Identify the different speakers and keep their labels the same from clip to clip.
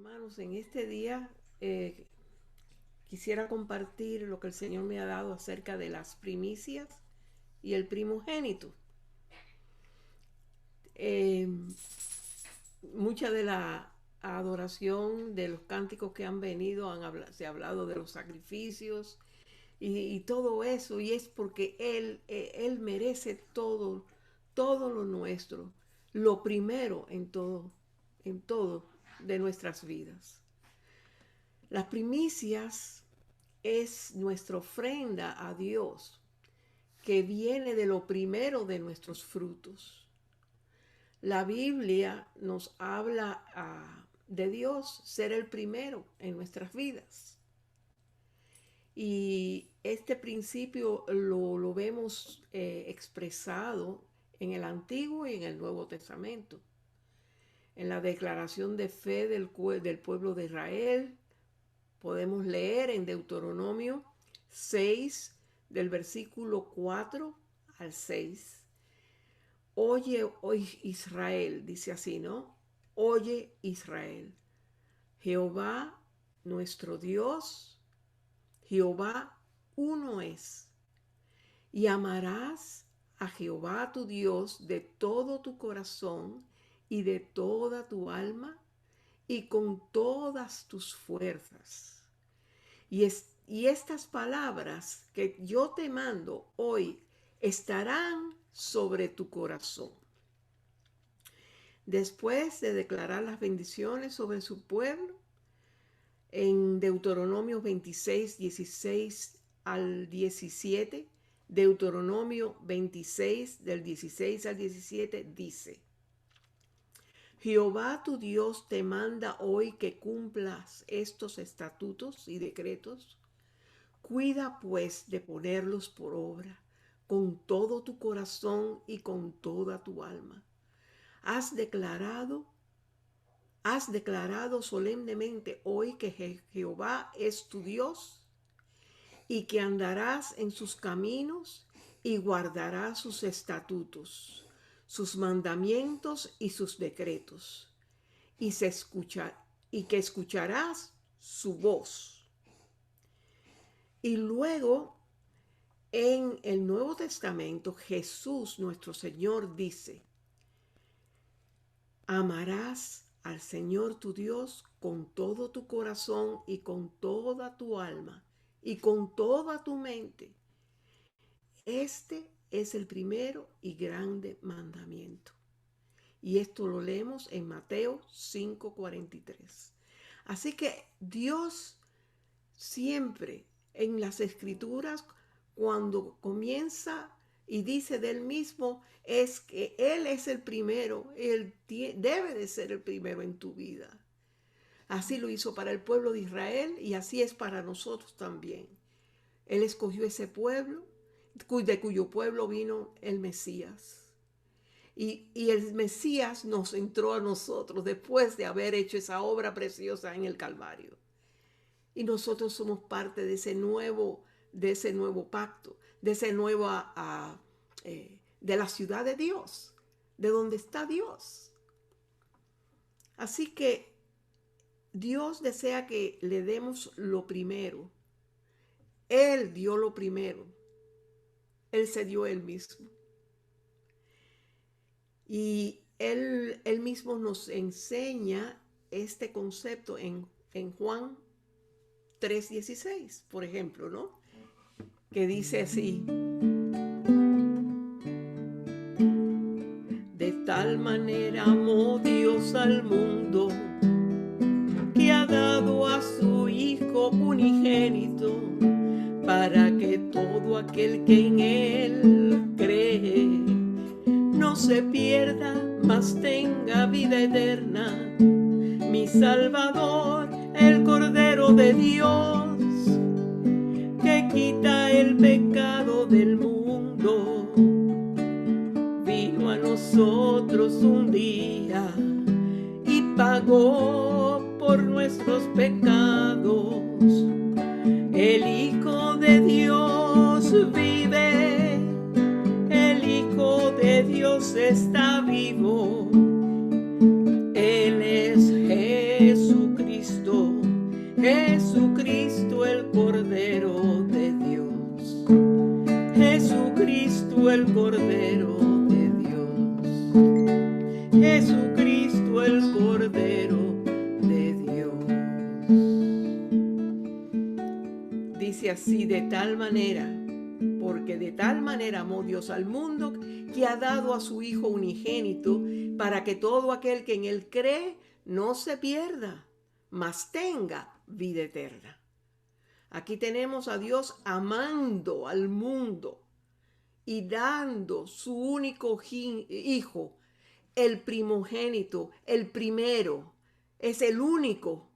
Speaker 1: Hermanos, en este día quisiera compartir lo que el Señor me ha dado acerca de las primicias y el primogénito. Eh, Mucha de la adoración de los cánticos que han venido se ha hablado de los sacrificios y todo eso, y es porque Él merece todo lo nuestro, lo primero en todo de nuestras vidas. Las primicias es nuestra ofrenda a Dios, que viene de lo primero de nuestros frutos. La Biblia nos habla de Dios ser el primero en nuestras vidas. Y este principio lo vemos expresado en el Antiguo y en el Nuevo Testamento. En la declaración de fe del pueblo de Israel, podemos leer en Deuteronomio 6, del versículo 4 al 6. Oye, Israel, dice así, ¿no? Oye, Israel, Jehová nuestro Dios, Jehová uno es. Y amarás a Jehová tu Dios de todo tu corazón y de toda tu alma y con todas tus fuerzas. Y estas palabras que yo te mando hoy estarán sobre tu corazón. Después de declarar las bendiciones sobre su pueblo, en Deuteronomio 26, 16 al 17, Deuteronomio 26, del 16 al 17, dice: Jehová tu Dios te manda hoy que cumplas estos estatutos y decretos. Cuida pues de ponerlos por obra con todo tu corazón y con toda tu alma. Has declarado solemnemente hoy que Jehová es tu Dios y que andarás en sus caminos y guardarás sus estatutos, sus mandamientos y sus decretos, y que escucharás su voz. Y luego, en el Nuevo Testamento, Jesús, nuestro Señor, dice: amarás al Señor tu Dios con todo tu corazón y con toda tu alma y con toda tu mente. Este es el primero y grande mandamiento. Y esto lo leemos en Mateo 5:43. Así que Dios siempre en las Escrituras, cuando comienza y dice de él mismo, es que Él es el primero, Él debe de ser el primero en tu vida. Así lo hizo para el pueblo de Israel y así es para nosotros también. Él escogió ese pueblo, de cuyo pueblo vino el Mesías. Y el Mesías nos entró a nosotros después de haber hecho esa obra preciosa en el Calvario. Y nosotros somos parte de ese nuevo pacto, de ese nuevo, de la ciudad de Dios, de donde está Dios. Así que Dios desea que le demos lo primero. Él dio lo primero. Él se dio él mismo. Y él mismo nos enseña este concepto en Juan 3:16, por ejemplo, ¿no? Que dice así: de tal manera amó Dios al mundo, que ha dado a su Hijo unigénito, para que todo aquel que en Él cree no se pierda, mas tenga vida eterna. Mi Salvador, el Cordero de Dios, que quita el pecado del mundo, vino a nosotros un día y pagó por nuestros pecados. El Hijo de Dios vive, el Hijo de Dios está vivo. Él es Jesucristo. así de tal manera, porque de tal manera amó Dios al mundo que ha dado a su Hijo unigénito para que todo aquel que en él cree no se pierda, mas tenga vida eterna. Aquí tenemos a Dios amando al mundo y dando su único hijo, el primogénito, el primero, es el único.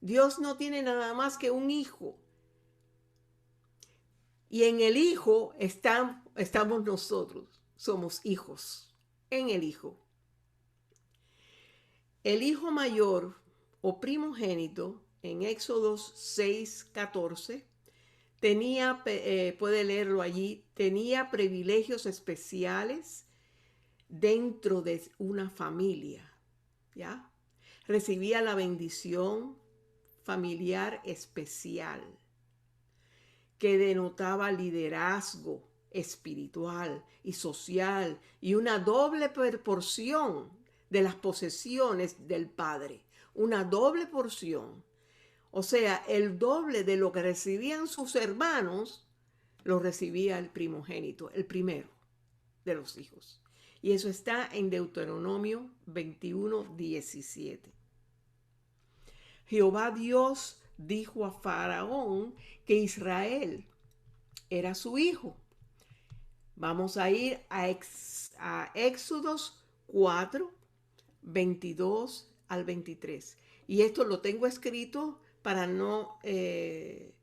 Speaker 1: Dios no tiene nada más que un hijo. Y en el hijo estamos nosotros, somos hijos, en el hijo. El hijo mayor o primogénito, en Éxodo 6:14, puede leerlo allí, tenía privilegios especiales dentro de una familia, ¿ya? Recibía la bendición familiar especial que denotaba liderazgo espiritual y social y una doble proporción de las posesiones del padre, una doble porción. O sea, el doble de lo que recibían sus hermanos, lo recibía el primogénito, el primero de los hijos. Y eso está en Deuteronomio 21:17. Jehová Dios dijo a Faraón que Israel era su hijo. Vamos a ir a Éxodos 4:22 al 23. Y esto lo tengo escrito para no ir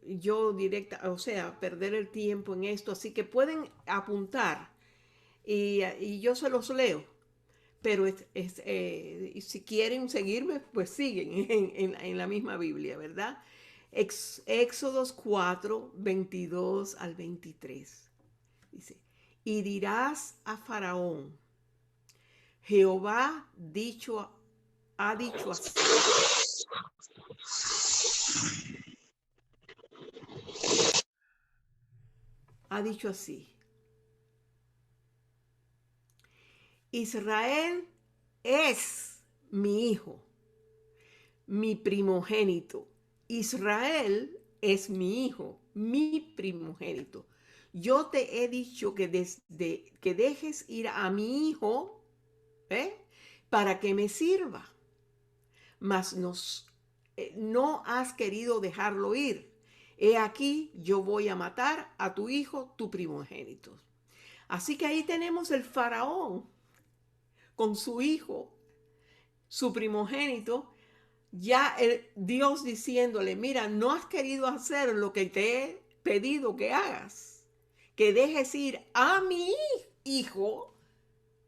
Speaker 1: yo directa, o sea, perder el tiempo en esto. Así que pueden apuntar y yo se los leo. Pero si quieren seguirme, pues siguen en la misma Biblia, ¿verdad? Éxodos 4:22 al 23. Dice, y dirás a Faraón, Jehová ha dicho así. Ha dicho así. Israel es mi hijo, mi primogénito. Israel es mi hijo, mi primogénito. Yo te he dicho que desde que dejes ir a mi hijo, para que me sirva. Mas no has querido dejarlo ir. He aquí, yo voy a matar a tu hijo, tu primogénito. Así que ahí tenemos el faraón con su hijo, su primogénito, ya Dios diciéndole, mira, no has querido hacer lo que te he pedido que hagas, que dejes ir a mi hijo,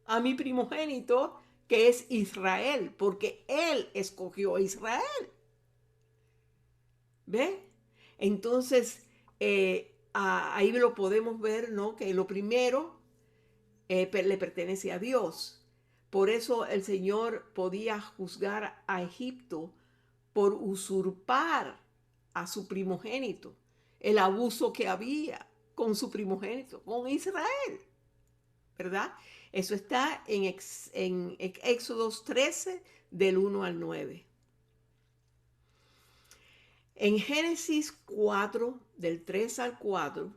Speaker 1: a mi primogénito, que es Israel, porque él escogió a Israel. ¿Ve? Entonces, ahí lo podemos ver, ¿no? Que lo primero le pertenece a Dios. Por eso el Señor podía juzgar a Egipto por usurpar a su primogénito, el abuso que había con su primogénito, con Israel, ¿verdad? Eso está en Éxodos 13, del 1 al 9. En Génesis 4, del 3 al 4,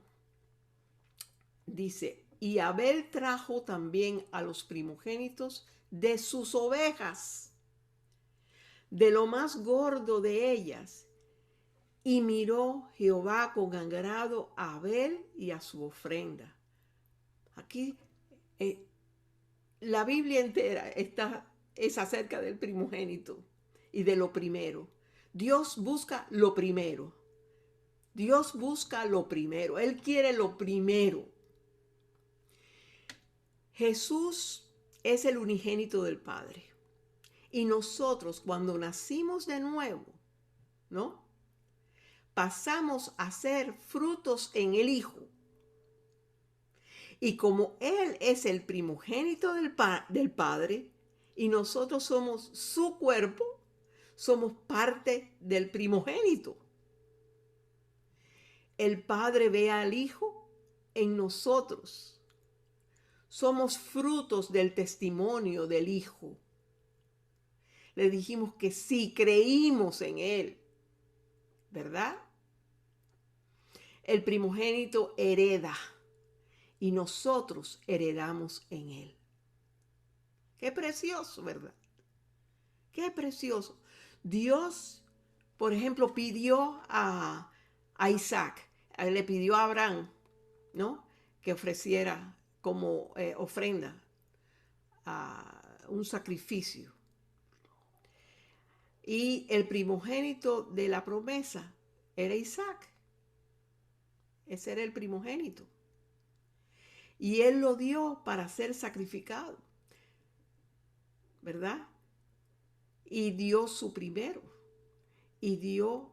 Speaker 1: dice, y Abel trajo también a los primogénitos de sus ovejas, de lo más gordo de ellas, y miró Jehová con agrado a Abel y a su ofrenda. Aquí la Biblia entera es acerca del primogénito y de lo primero. Dios busca lo primero. Dios busca lo primero. Él quiere lo primero. Jesús es el unigénito del Padre. Y nosotros, cuando nacimos de nuevo, ¿no? Pasamos a ser frutos en el Hijo. Y como Él es el primogénito del Padre y nosotros somos su cuerpo, somos parte del primogénito. El Padre ve al Hijo en nosotros. Somos frutos del testimonio del Hijo. Le dijimos que sí, creímos en Él. ¿verdad? El primogénito hereda y nosotros heredamos en él. Qué precioso, ¿verdad? Qué precioso. Dios, por ejemplo, pidió a Isaac, le pidió a Abraham, ¿no? Que ofreciera como ofrenda un sacrificio. Y el primogénito de la promesa era Isaac. Ese era el primogénito. Y él lo dio para ser sacrificado, ¿verdad? Y dio su primero. Y dio,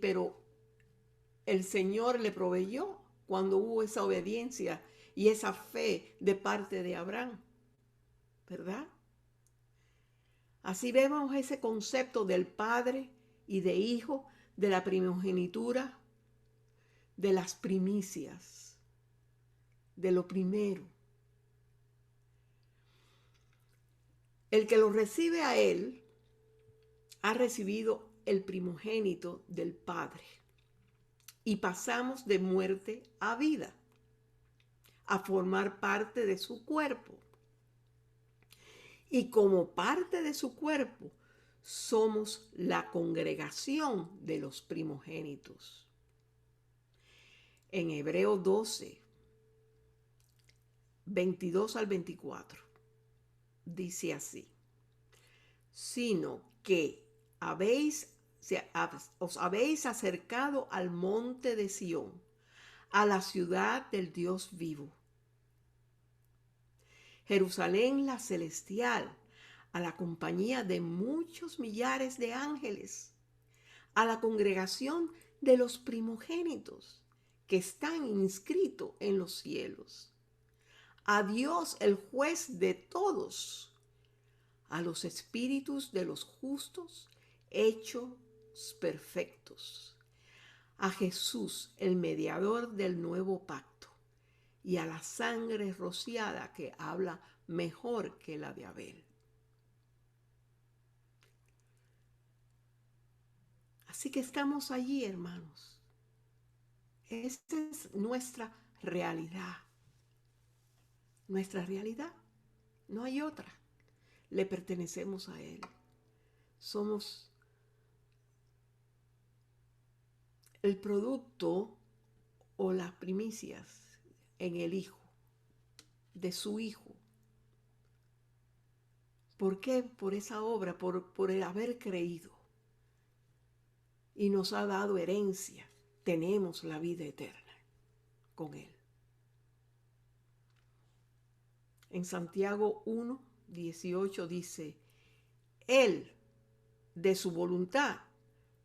Speaker 1: pero el Señor le proveyó cuando hubo esa obediencia y esa fe de parte de Abraham, ¿verdad? Así vemos ese concepto del Padre y de Hijo, de la primogenitura, de las primicias, de lo primero. El que lo recibe a él ha recibido el primogénito del Padre. Y pasamos de muerte a vida, a formar parte de su cuerpo. Y como parte de su cuerpo, somos la congregación de los primogénitos. En Hebreos 12, 22 al 24, dice así: sino que os habéis acercado al monte de Sión, a la ciudad del Dios vivo, Jerusalén la celestial, a la compañía de muchos millares de ángeles, a la congregación de los primogénitos que están inscritos en los cielos, a Dios el juez de todos, a los espíritus de los justos hechos perfectos, a Jesús el mediador del nuevo pacto, y a la sangre rociada que habla mejor que la de Abel. Así que estamos allí, hermanos. Esta es nuestra realidad. Nuestra realidad. No hay otra. Le pertenecemos a Él. Somos el producto o las primicias en el Hijo, de su Hijo. ¿Por qué? Por esa obra, por el haber creído. Y nos ha dado herencia. Tenemos la vida eterna con Él. En Santiago 1, 18 dice: Él, de su voluntad,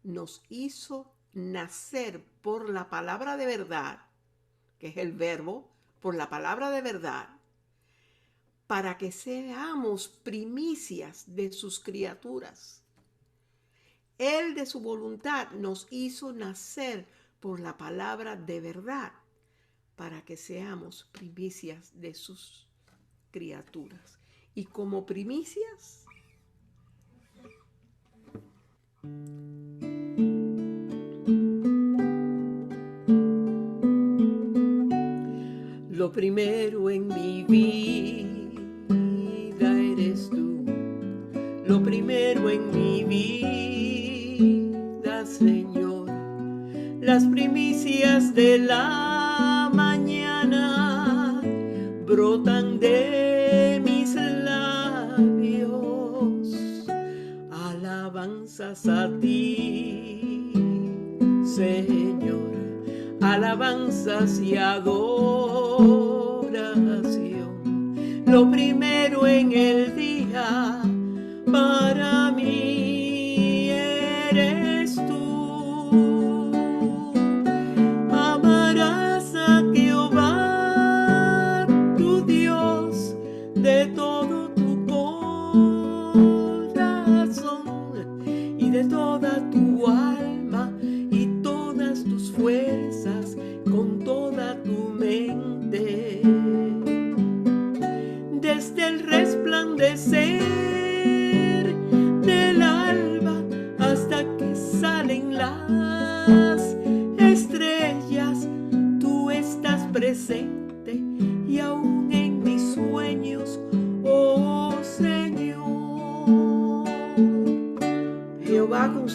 Speaker 1: nos hizo nacer por la palabra de verdad, que es el verbo, por la palabra de verdad, para que seamos primicias de sus criaturas. Él de su voluntad nos hizo nacer por la palabra de verdad, para que seamos primicias de sus criaturas. Y como primicias, lo primero en mi vida eres tú. Lo primero en mi vida, Señor. Las primicias de la mañana brotan de mis labios. Alabanzas a ti, Señor. Alabanzas y adoración. Lo primero en el día para mí eres tú. Amarás a Jehová tu Dios de todo tu corazón y de toda tu alma y todas tus fuerzas, con toda tu mente. Desde el resplandecer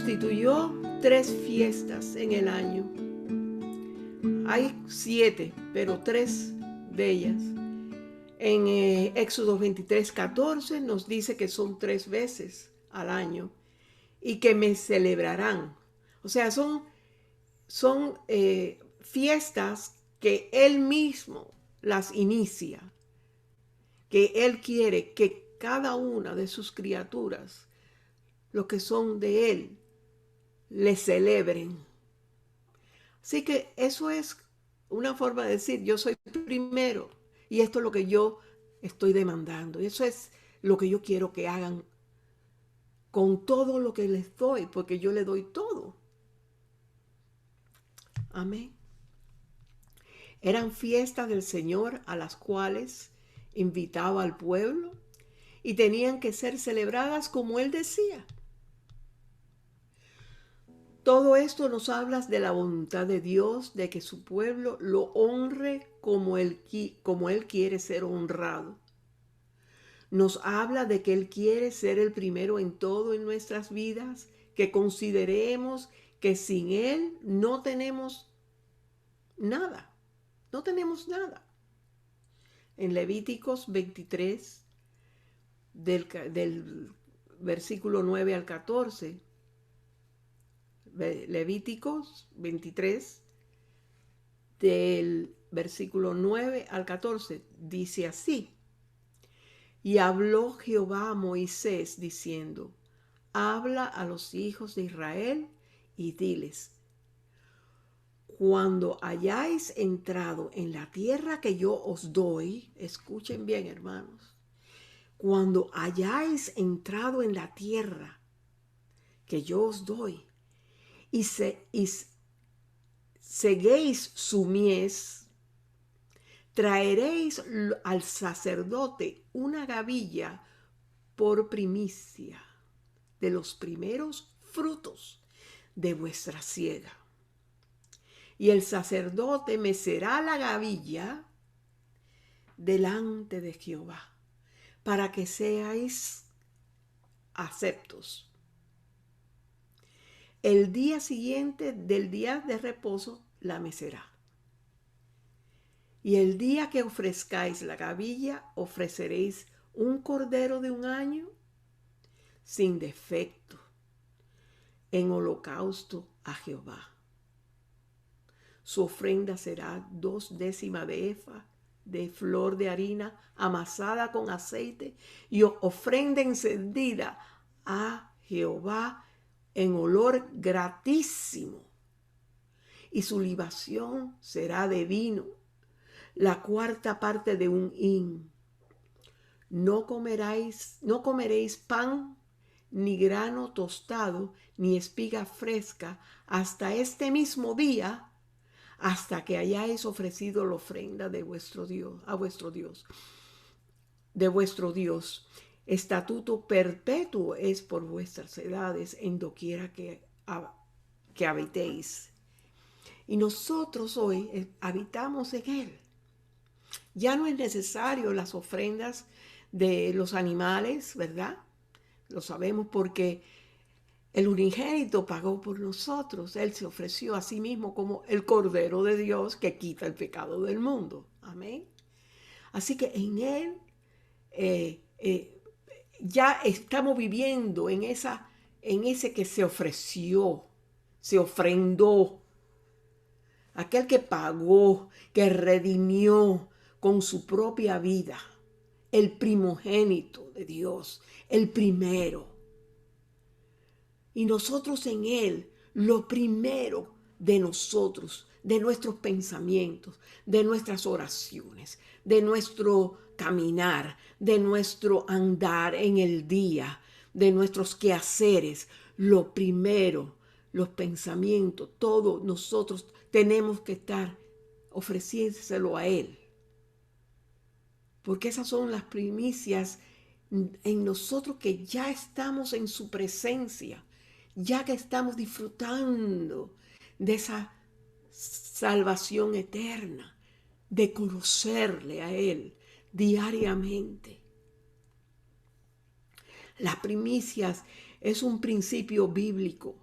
Speaker 1: instituyó 3 fiestas en el año. Hay 7, pero 3 de ellas. En Éxodo 23:14 nos dice que son 3 veces al año y que me celebrarán. O sea, son fiestas que Él mismo las inicia, que Él quiere que cada una de sus criaturas, los que son de Él, le celebren. Así que eso es una forma de decir, yo soy primero y esto es lo que yo estoy demandando. Y eso es lo que yo quiero que hagan con todo lo que les doy, porque yo le doy todo. Amén. Eran fiestas del Señor a las cuales invitaba al pueblo y tenían que ser celebradas como Él decía. Todo esto nos habla de la voluntad de Dios, de que su pueblo lo honre como Él quiere ser honrado. Nos habla de que Él quiere ser el primero en todo en nuestras vidas, que consideremos que sin Él no tenemos nada. No tenemos nada. En Levíticos 23, del versículo 9 al 14, Levíticos 23, del versículo 9 al 14, dice así: Y habló Jehová a Moisés diciendo, habla a los hijos de Israel y diles, cuando hayáis entrado en la tierra que yo os doy, escuchen bien, hermanos, cuando hayáis entrado en la tierra que yo os doy y seguéis su mies, traeréis al sacerdote una gavilla por primicia de los primeros frutos de vuestra siega. Y el sacerdote mecerá la gavilla delante de Jehová, para que seáis aceptos. El día siguiente del día de reposo la mecerá. Y el día que ofrezcáis la gavilla, ofreceréis un cordero de 1 año sin defecto en holocausto a Jehová. Su ofrenda será 2/10 de efa de flor de harina amasada con aceite y ofrenda encendida a Jehová en olor gratísimo. Y su libación será de vino, la 1/4 parte de 1 hin. No comeréis pan, ni grano tostado, ni espiga fresca, hasta este mismo día, hasta que hayáis ofrecido la ofrenda de vuestro Dios, a vuestro Dios, de vuestro Dios. Estatuto perpetuo es por vuestras edades, en doquiera que habitéis. Y nosotros hoy habitamos en Él. Ya no es necesario las ofrendas de los animales, ¿verdad? Lo sabemos porque el unigénito pagó por nosotros. Él se ofreció a sí mismo como el Cordero de Dios que quita el pecado del mundo. Amén. Así que en Él ya estamos viviendo en ese que se ofreció, se ofrendó. Aquel que pagó, que redimió con su propia vida. El primogénito de Dios, el primero. Y nosotros en Él, lo primero de nosotros, de nuestros pensamientos, de nuestras oraciones, de nuestro caminar, de nuestro andar en el día, de nuestros quehaceres, lo primero, los pensamientos, todo nosotros tenemos que estar ofreciéndoselo a Él. Porque esas son las primicias en nosotros que ya estamos en su presencia, ya que estamos disfrutando de esa salvación eterna, de conocerle a Él diariamente. Las primicias es un principio bíblico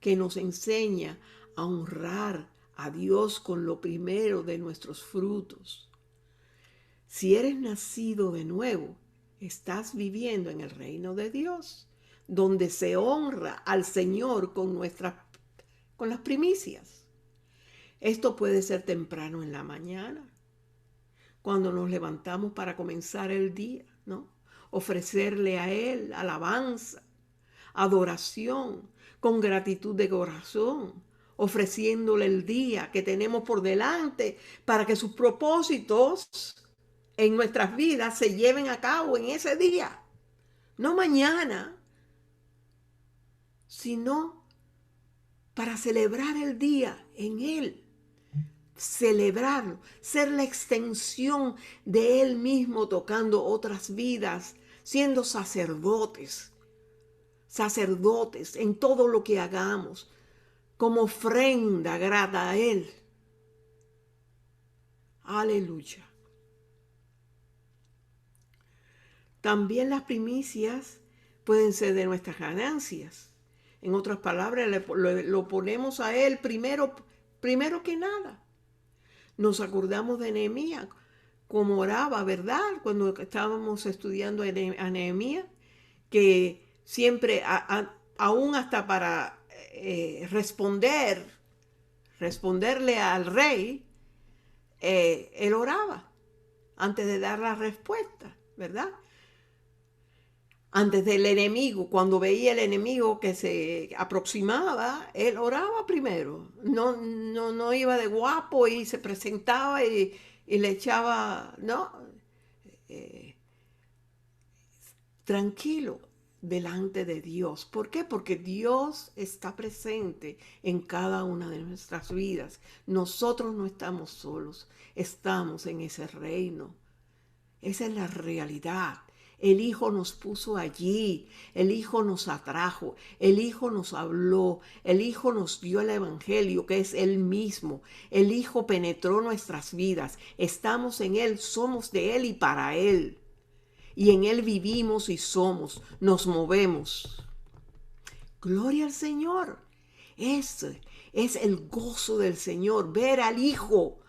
Speaker 1: que nos enseña a honrar a Dios con lo primero de nuestros frutos. Si eres nacido de nuevo, estás viviendo en el reino de Dios, donde se honra al Señor con las primicias. Esto puede ser temprano en la mañana, cuando nos levantamos para comenzar el día, ¿no? Ofrecerle a Él alabanza, adoración, con gratitud de corazón, ofreciéndole el día que tenemos por delante para que sus propósitos en nuestras vidas se lleven a cabo en ese día. No mañana, sino para celebrar el día en Él. Celebrarlo, ser la extensión de Él mismo tocando otras vidas, siendo sacerdotes en todo lo que hagamos, como ofrenda grata a Él. Aleluya. También las primicias pueden ser de nuestras ganancias. En otras palabras, lo ponemos a Él primero que nada. Nos acordamos de Nehemías, como oraba, ¿verdad? Cuando estábamos estudiando a Nehemías, que siempre, aún hasta para responderle al rey, él oraba antes de dar la respuesta, ¿verdad? Antes del enemigo, cuando veía el enemigo que se aproximaba, él oraba primero. No iba de guapo y se presentaba y le echaba, no, tranquilo delante de Dios. ¿Por qué? Porque Dios está presente en cada una de nuestras vidas. Nosotros no estamos solos, estamos en ese reino. Esa es la realidad. El Hijo nos puso allí, el Hijo nos atrajo, el Hijo nos habló, el Hijo nos dio el Evangelio, que es Él mismo. El Hijo penetró nuestras vidas, estamos en Él, somos de Él y para Él. Y en Él vivimos y somos, nos movemos. Gloria al Señor. Ese es el gozo del Señor, ver al Hijo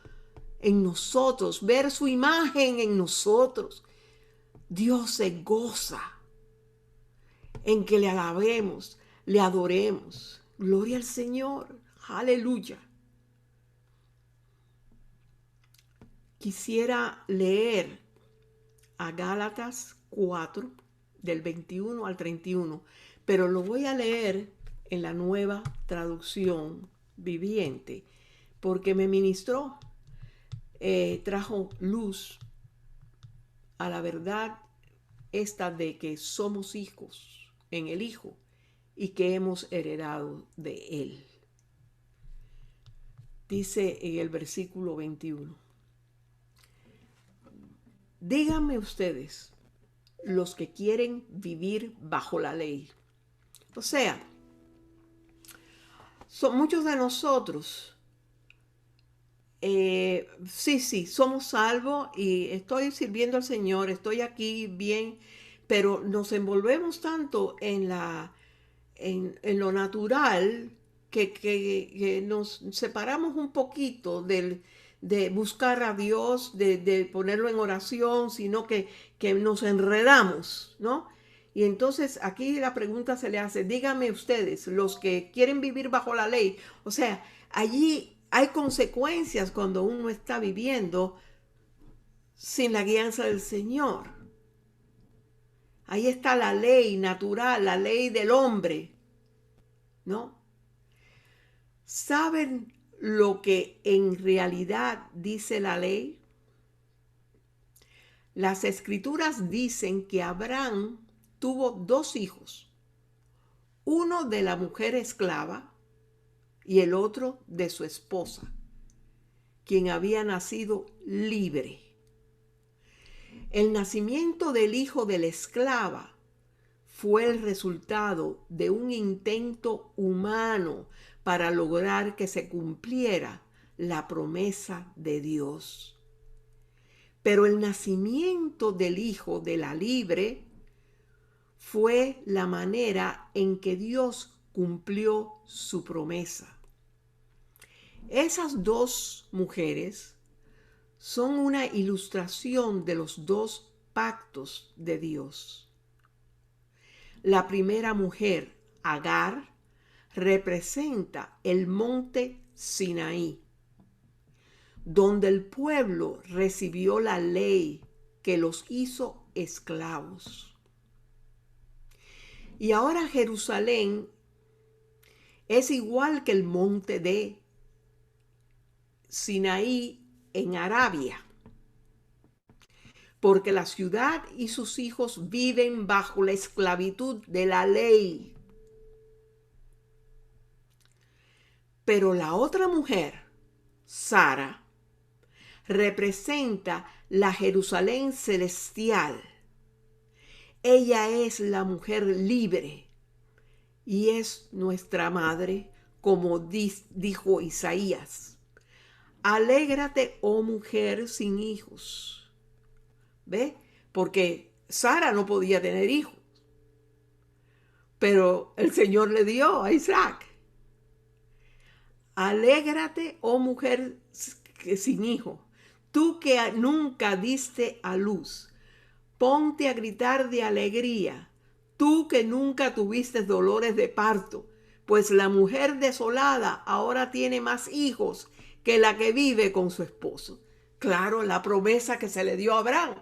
Speaker 1: en nosotros, ver su imagen en nosotros. Dios se goza en que le alabemos, le adoremos. Gloria al Señor. Aleluya. Quisiera leer a Gálatas 4, del 21 al 31, pero lo voy a leer en la Nueva Traducción Viviente, porque me ministró, trajo luz a la verdad esta de que somos hijos en el Hijo y que hemos heredado de Él. Dice en el versículo 21, díganme ustedes, los que quieren vivir bajo la ley. O sea, son muchos de nosotros, sí, somos salvos y estoy sirviendo al Señor, estoy aquí bien, pero nos envolvemos tanto en lo natural que nos separamos un poquito de buscar a Dios, de ponerlo en oración, sino que nos enredamos, ¿no? Y entonces aquí la pregunta se le hace, díganme ustedes, los que quieren vivir bajo la ley, o sea, allí hay consecuencias cuando uno está viviendo sin la guianza del Señor. Ahí está la ley natural, la ley del hombre, ¿no? ¿Saben lo que en realidad dice la ley? Las Escrituras dicen que Abraham tuvo 2 hijos, uno de la mujer esclava y el otro de su esposa, quien había nacido libre. El nacimiento del hijo de la esclava fue el resultado de un intento humano para lograr que se cumpliera la promesa de Dios. Pero el nacimiento del hijo de la libre fue la manera en que Dios cumplió su promesa. Esas dos mujeres son una ilustración de los dos pactos de Dios. La primera mujer, Agar, representa el monte Sinaí, donde el pueblo recibió la ley que los hizo esclavos. Y ahora Jerusalén es igual que el monte de Sinaí en Arabia, porque la ciudad y sus hijos viven bajo la esclavitud de la ley. Pero la otra mujer, Sara, representa la Jerusalén celestial. Ella es la mujer libre y es nuestra madre, como dijo Isaías. Alégrate, oh mujer sin hijos. ¿Ve? Porque Sara no podía tener hijos, pero el Señor le dio a Isaac. Alégrate, oh mujer sin hijo, tú que nunca diste a luz. Ponte a gritar de alegría, tú que nunca tuviste dolores de parto, pues la mujer desolada ahora tiene más hijos que la que vive con su esposo. Claro, la promesa que se le dio a Abraham,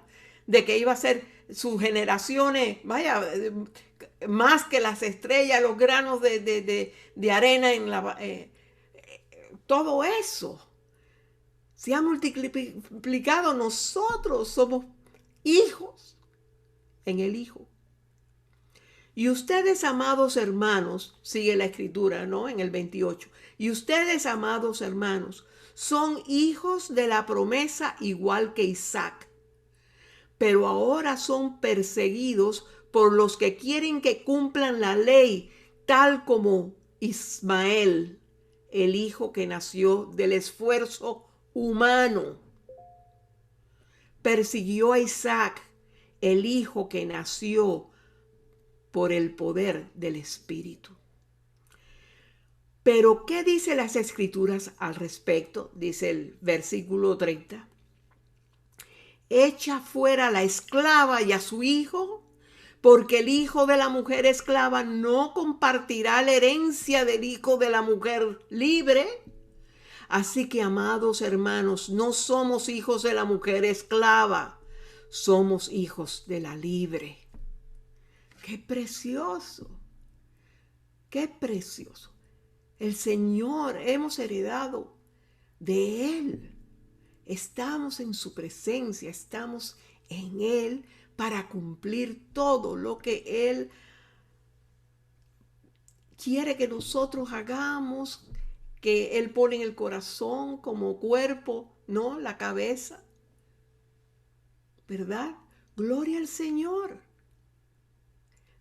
Speaker 1: de que iba a ser sus generaciones, vaya, más que las estrellas, los granos de arena en la... todo eso se ha multiplicado. Nosotros somos hijos en el Hijo. Y ustedes, amados hermanos, sigue la escritura, ¿no? En el 28. Y ustedes, amados hermanos, son hijos de la promesa igual que Isaac. Pero ahora son perseguidos por los que quieren que cumplan la ley, tal como Ismael, el hijo que nació del esfuerzo humano, persiguió a Isaac, el hijo que nació por el poder del Espíritu. Pero, ¿qué dice las Escrituras al respecto? Dice el versículo 30. Echa fuera a la esclava y a su hijo, porque el hijo de la mujer esclava no compartirá la herencia del hijo de la mujer libre. Así que, amados hermanos, no somos hijos de la mujer esclava, somos hijos de la libre. ¡Qué precioso! ¡Qué precioso! El Señor hemos heredado de Él. Estamos en su presencia, estamos en Él para cumplir todo lo que Él quiere que nosotros hagamos, que Él pone en el corazón como cuerpo, ¿no? La cabeza, ¿verdad? Gloria al Señor.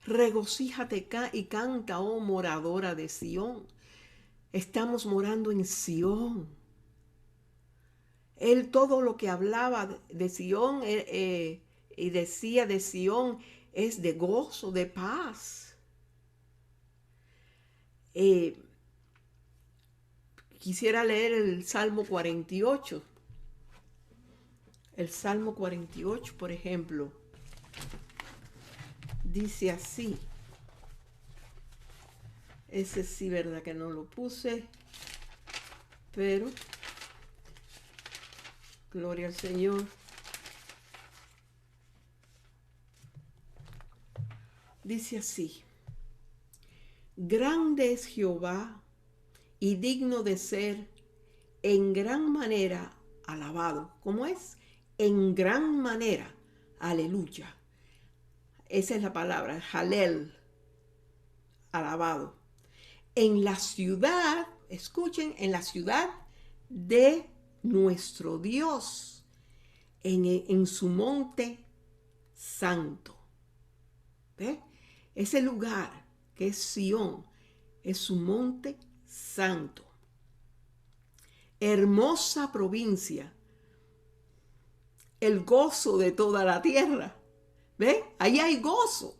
Speaker 1: Regocíjate y canta, oh moradora de Sión. Estamos morando en Sión. Él todo lo que hablaba de Sión y decía de Sión es de gozo, de paz. Quisiera leer el Salmo 48. El Salmo 48, por ejemplo, dice así. Ese sí, verdad que no lo puse, pero gloria al Señor. Dice así: grande es Jehová y digno de ser en gran manera alabado. ¿Cómo es? En gran manera. Aleluya. Esa es la palabra, Halel, alabado. En la ciudad, escuchen, en la ciudad de nuestro Dios, en su monte santo. ¿Ve? Ese lugar que es Sión, es su monte santo. Hermosa provincia, el gozo de toda la tierra. ¿Ve? Ahí hay gozo.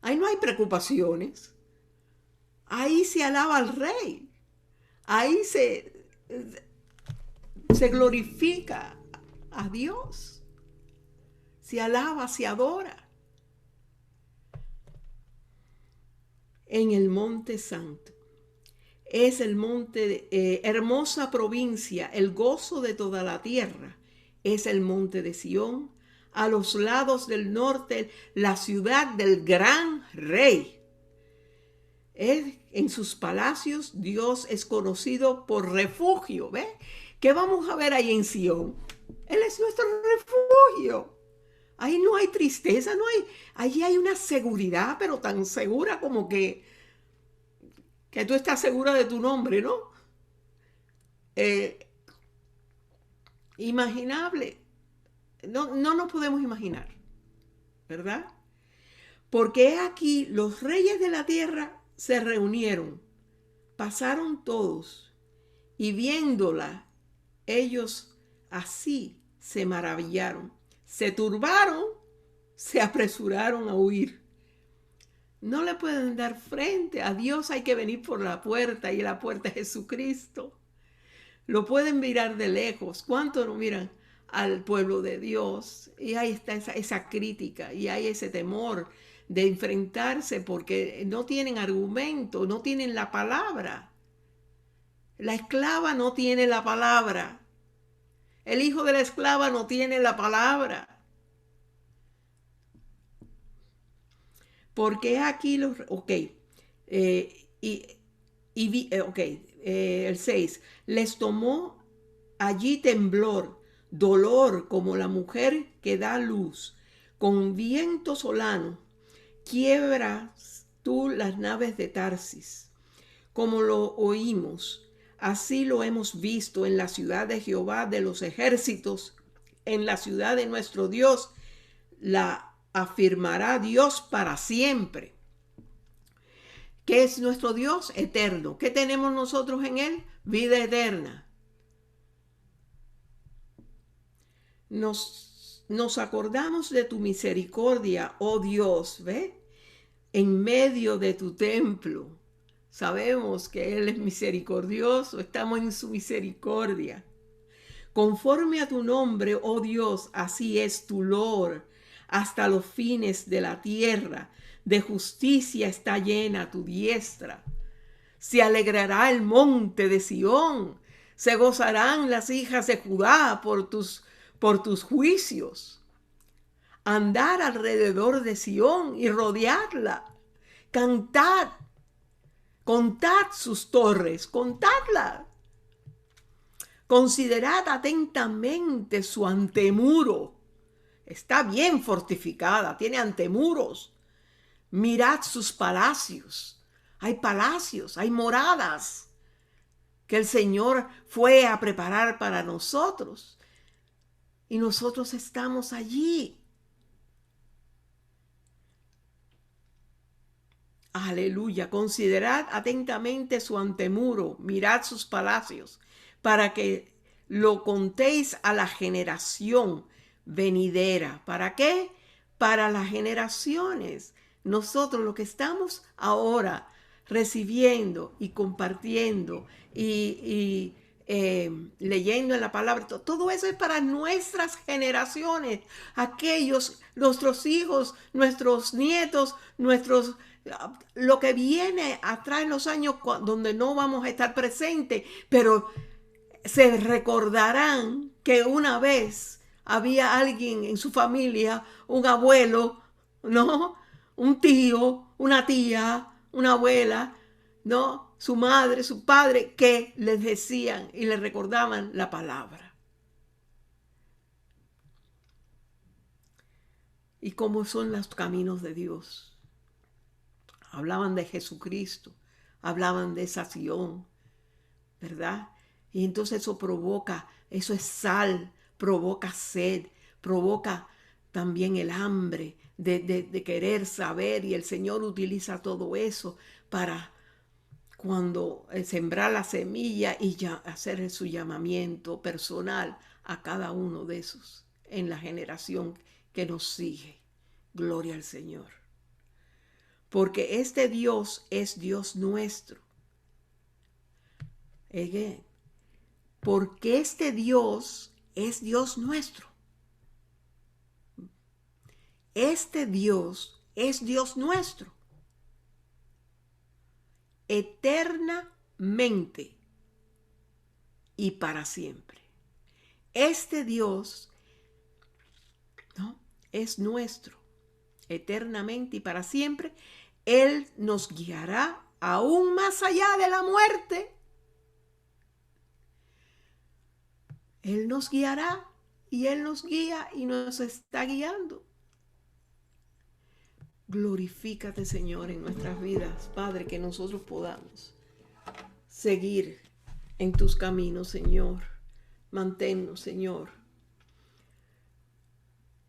Speaker 1: Ahí no hay preocupaciones. Ahí se alaba al Rey. Ahí se glorifica a Dios. Se alaba, se adora. En el Monte Santo. Es el monte, hermosa provincia, el gozo de toda la tierra. Es el monte de Sión. A los lados del norte, la ciudad del gran rey. En sus palacios, Dios es conocido por refugio. ¿Ve? ¿Qué vamos a ver ahí en Sión? Él es nuestro refugio. Ahí no hay tristeza, allí hay una seguridad, pero tan segura como que tú estás segura de tu nombre, ¿no? Eh, Imaginable. No nos podemos imaginar, ¿verdad? Porque aquí los reyes de la tierra se reunieron, pasaron todos, y viéndola, ellos así se maravillaron, se turbaron, se apresuraron a huir. No le pueden dar frente. A Dios hay que venir por la puerta y la puerta es Jesucristo. Lo pueden mirar de lejos. ¿Cuánto no miran al pueblo de Dios? Y ahí está esa crítica y hay ese temor de enfrentarse porque no tienen argumento, no tienen la palabra. La esclava no tiene la palabra. El hijo de la esclava no tiene la palabra. Porque aquí los... Ok. El 6. Les tomó allí temblor, dolor como la mujer que da luz. Con viento solano quiebras tú las naves de Tarsis. Como lo oímos, así lo hemos visto en la ciudad de Jehová de los ejércitos, en la ciudad de nuestro Dios, la afirmará Dios para siempre. ¿Qué es nuestro Dios? Eterno. ¿Qué tenemos nosotros en Él? Vida eterna. Nos acordamos de tu misericordia, oh Dios, ¿ve? En medio de tu templo. Sabemos que Él es misericordioso, estamos en su misericordia. Conforme a tu nombre, oh Dios, así es tu Lord, hasta los fines de la tierra. De justicia está llena tu diestra. Se alegrará el monte de Sión, se gozarán las hijas de Judá por tus juicios. Andar alrededor de Sión y rodearla. Cantad, contad sus torres, contadlas. Considerad atentamente su antemuro. Está bien fortificada, tiene antemuros. Mirad sus palacios. Hay palacios, hay moradas que el Señor fue a preparar para nosotros. Y nosotros estamos allí. Aleluya. Considerad atentamente su antemuro. Mirad sus palacios, para que lo contéis a la generación venidera. ¿Para qué? Para las generaciones. Nosotros lo que estamos ahora recibiendo y compartiendo y leyendo en la palabra, todo eso es para nuestras generaciones, aquellos, nuestros hijos, nuestros nietos, lo que viene atrás en los años donde no vamos a estar presentes, pero se recordarán que una vez había alguien en su familia, un abuelo, ¿no? Un tío, una tía, una abuela, ¿no? Su madre, su padre, que les decían y les recordaban la palabra. ¿Y cómo son los caminos de Dios? Hablaban de Jesucristo, hablaban de esa Sión, ¿verdad? Y entonces eso provoca, eso es sal, provoca sed, provoca también el hambre de querer saber, y el Señor utiliza todo eso para cuando sembrar la semilla y ya hacer su llamamiento personal a cada uno de esos en la generación que nos sigue. Gloria al Señor. porque este Dios es Dios nuestro. Again. Porque este Dios es Dios nuestro. Este Dios es Dios nuestro. Eternamente y para siempre. Este Dios, ¿no?, es nuestro. Eternamente y para siempre. Él nos guiará aún más allá de la muerte. Él nos guiará y Él nos guía y nos está guiando. Glorifícate, Señor, en nuestras vidas, Padre, que nosotros podamos seguir en tus caminos, Señor. Manténnos, Señor.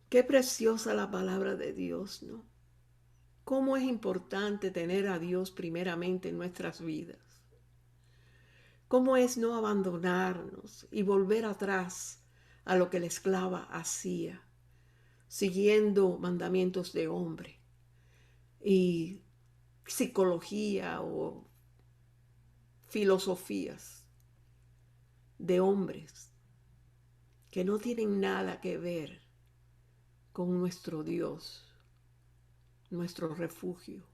Speaker 1: Qué preciosa la palabra de Dios, ¿no? Cómo es importante tener a Dios primeramente en nuestras vidas. Cómo es no abandonarnos y volver atrás a lo que la esclava hacía, siguiendo mandamientos de hombre y psicología o filosofías de hombres que no tienen nada que ver con nuestro Dios, nuestro refugio,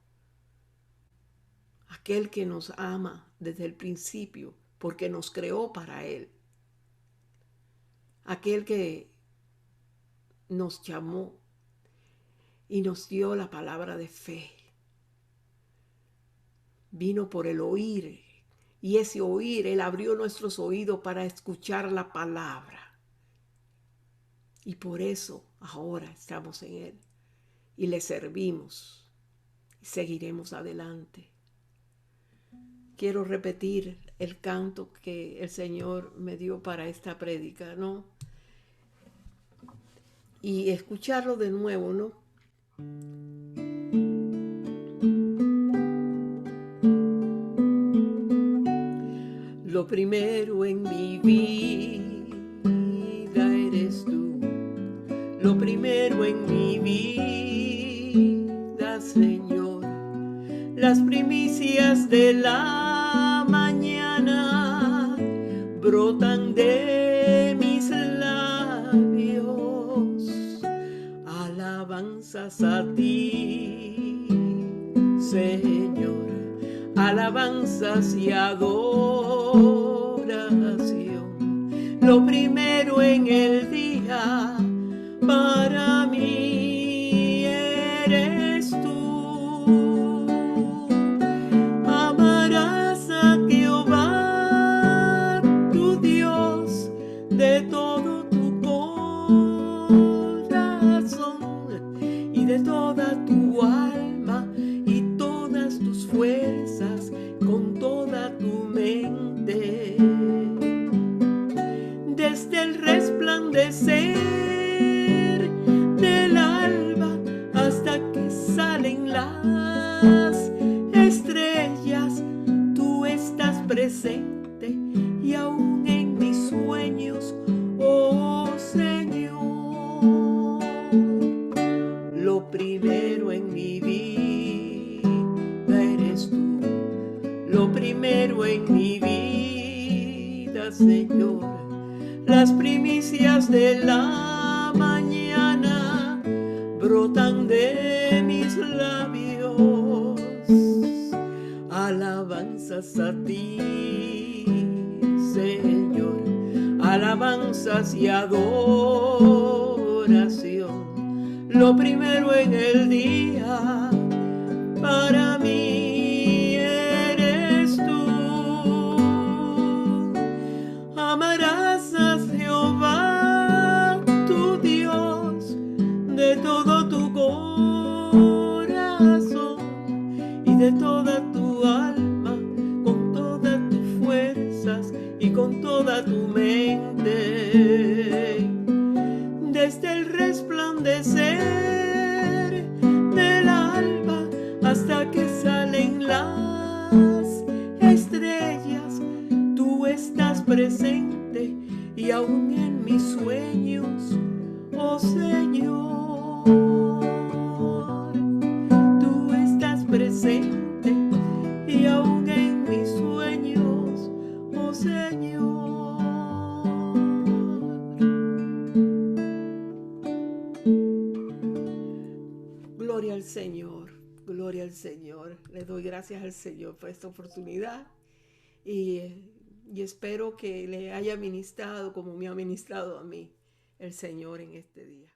Speaker 1: aquel que nos ama desde el principio porque nos creó para Él, aquel que nos llamó y nos dio la palabra de fe. Vino por el oír, y ese oír, Él abrió nuestros oídos para escuchar la palabra. Y por eso ahora estamos en Él y le servimos y seguiremos adelante. Quiero repetir el canto que el Señor me dio para esta prédica, ¿no? Y escucharlo de nuevo, ¿no? Lo primero en mi vida eres tú. Lo primero en mi vida, Señor. Las primicias de la mañana brotan de mis labios. Alabanzas a ti, Señor. Alabanzas y adoración. Lo primero en el día para mí eres tú. Amarás a Jehová tu Dios de todo tu corazón y de toda tu alma y todas tus fuerzas, con toda tu mente. Desde el resplandecer del alba hasta que salen las estrellas, tú estás presente y aún en mis sueños, oh Señor. Lo primero en mi vida eres tú. Lo primero en mi vida, Señor. Las primicias de la mañana brotan de mis labios. Alabanzas a ti, Señor. Alabanzas y adoración. Lo primero en el día para mí eres tú. Amarás a Jehová tu Dios de todo tu corazón y de toda tu alma, con todas tus fuerzas y con toda tu mente. Desde el resplandecer del alba hasta que salen las estrellas, tú estás presente y aún en mis sueños, oh Señor, tú estás presente. Gloria al Señor, gloria al Señor. Le doy gracias al Señor por esta oportunidad y espero que le haya ministrado como me ha ministrado a mí el Señor en este día.